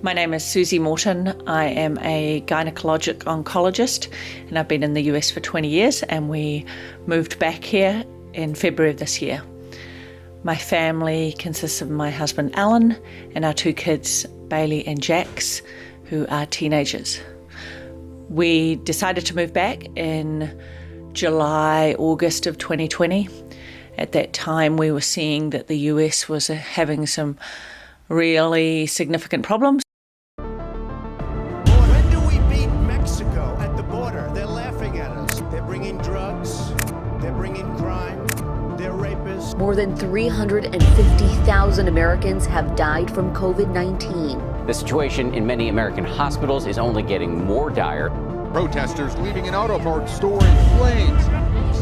My name is Susie Morton. I am a gynecologic oncologist and I've been in the US for 20 years and we moved back here in February of this year. My family consists of my husband Alan and our two kids, Bailey and Jax, who are teenagers. We decided to move back in July, August of 2020. At that time we were seeing that the US was having some really significant problems. When do we beat Mexico at the border? They're laughing at us. They're bringing drugs, they're bringing crime, they're rapists. More than 350,000 Americans have died from COVID-19. The situation in many American hospitals is only getting more dire. Protesters leaving an auto parts store in flames.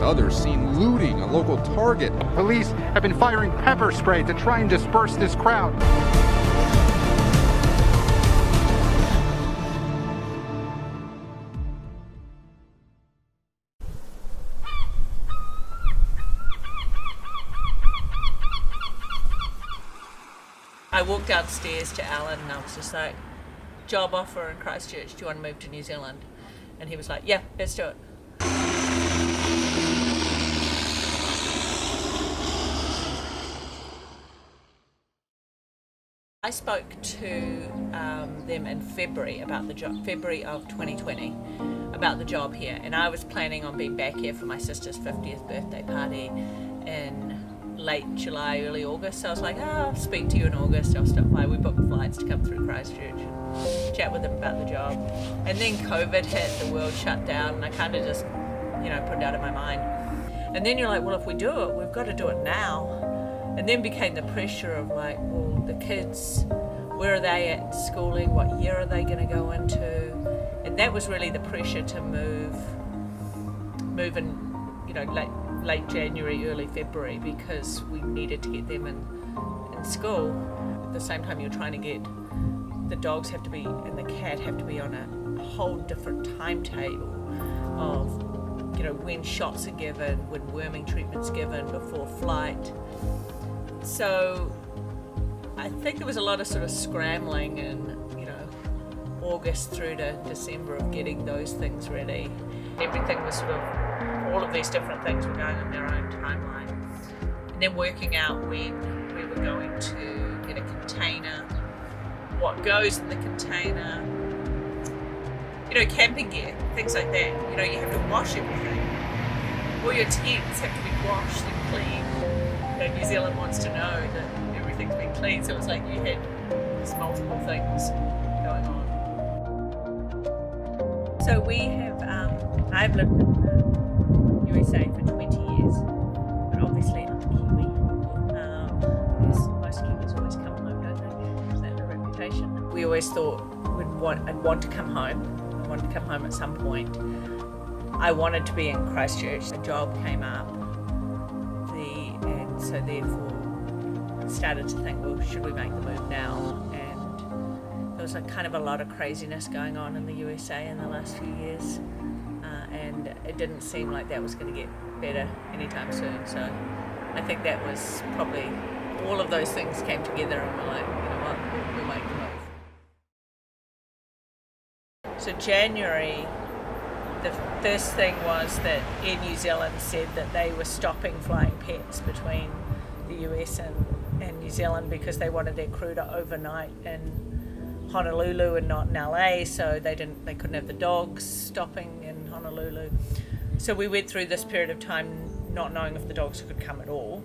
Others seen looting a local Target. Police have been firing pepper spray to try and disperse this crowd. I walked downstairs to Alan and I was just like, job offer in Christchurch, do you want to move to New Zealand? And he was like, yeah, let's do it. I spoke to them in February about the job, February of 2020, about the job here. And I was planning on being back here for my sister's 50th birthday party in late July, early August. So I was like, I'll speak to you in August, I'll stop by. We booked flights to come through Christchurch and chat with them about the job. And then COVID hit, the world shut down, and I kind of just, put it out of my mind. And then you're like, well, if we do it, we've got to do it now. And then became the pressure of like, well, the kids, where are they at schooling? What year are they going to go into? And that was really the pressure to move in, late January, early February, because we needed to get them in school. At the same time, you're trying to get the dogs have to be and the cat have to be on a whole different timetable of, when shots are given, when worming treatment's given before flight. So I think there was a lot of sort of scrambling in, August through to December of getting those things ready. Everything was sort of, all of these different things were going on their own timeline. And then working out when we were going to get a container, what goes in the container, camping gear, things like that. You have to wash everything. All your tents have to be washed and cleaned. New Zealand wants to know that everything's been clean, so it's like you had these multiple things going on. So we have, I've lived in the USA for 20 years, but obviously I'm a Kiwi. Most Kiwis always come home, don't they? Is that the reputation? We always thought I'd want to come home. I wanted to come home at some point. I wanted to be in Christchurch. A job came up, and so therefore I started to think, well, should we make the move now? And there was kind of a lot of craziness going on in the USA in the last few years, and it didn't seem like that was going to get better anytime soon. So I think that was probably all of those things came together, and we're like, you know what, we'll make the move. So January, the first thing was that Air New Zealand said that they were stopping flying pets between the US and New Zealand because they wanted their crew to overnight in Honolulu and not in LA, so they couldn't have the dogs stopping in Honolulu. So we went through this period of time not knowing if the dogs could come at all.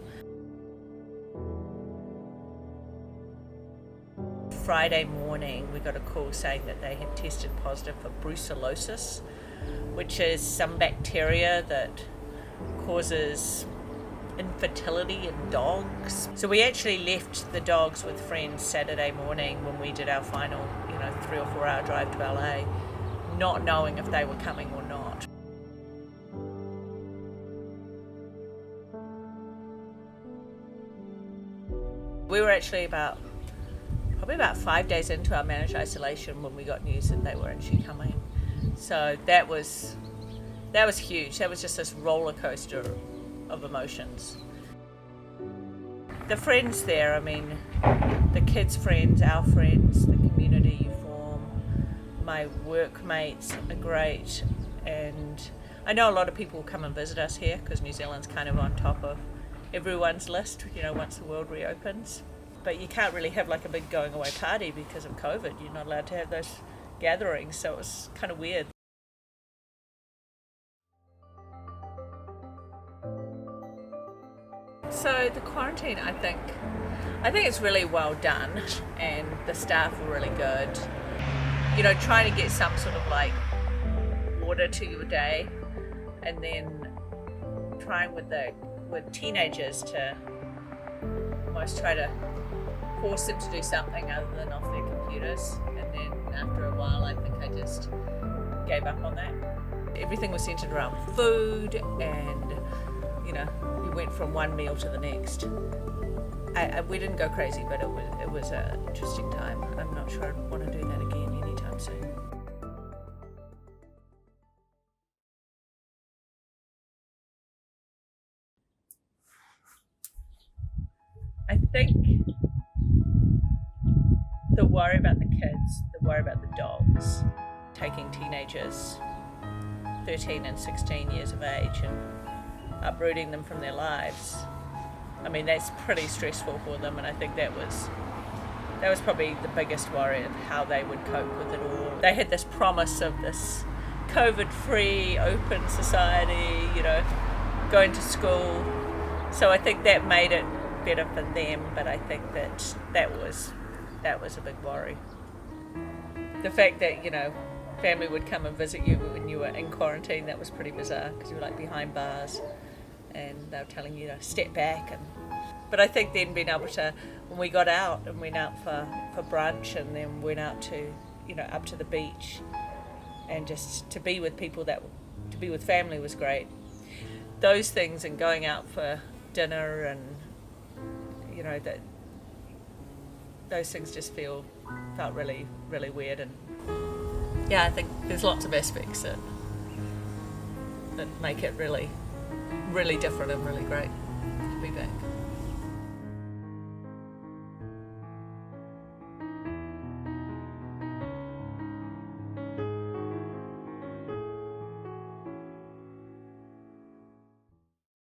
Friday morning we got a call saying that they had tested positive for brucellosis, which is some bacteria that causes infertility in dogs. So we actually left the dogs with friends Saturday morning when we did our final 3 or 4 hour drive to LA, not knowing if they were coming or not. We were actually probably about 5 days into our managed isolation when we got news that they were actually coming. So that was huge. That was just this roller coaster of emotions. The friends there, the kids' friends, our friends, the community, you My workmates are great, and I know a lot of people will come and visit us here because New Zealand's kind of on top of everyone's list, once the world reopens. But you can't really have like a big going away party because of COVID. You're not allowed to have those gatherings, so it was kind of weird. So the quarantine, I think it's really well done, and the staff were really good. Trying to get some sort of like order to your day, and then trying with teenagers to almost try to force them to do something other than off their computers. And then after a while, I think I just gave up on that. Everything was centered around food, and you went from one meal to the next. We didn't go crazy, but it was an interesting time. I'm not sure I'd want to do that again anytime soon. I think the worry about the kids, the worry about the dogs, taking teenagers 13 and 16 years of age and uprooting them from their lives. I mean, that's pretty stressful for them, and I think that was probably the biggest worry of how they would cope with it all. They had this promise of this COVID-free, open society, going to school. So I think that made it better for them, but I think that was a big worry. The fact that, family would come and visit you when you were in quarantine, that was pretty bizarre because you were like behind bars and they were telling you to step back. But I think then being able to, when we got out and went out for brunch and then went out to, up to the beach and just to be with people, to be with family was great. Those things and going out for dinner and, that those things just felt really, really weird. And yeah, I think there's lots of aspects that make it really, really different and really great to be back.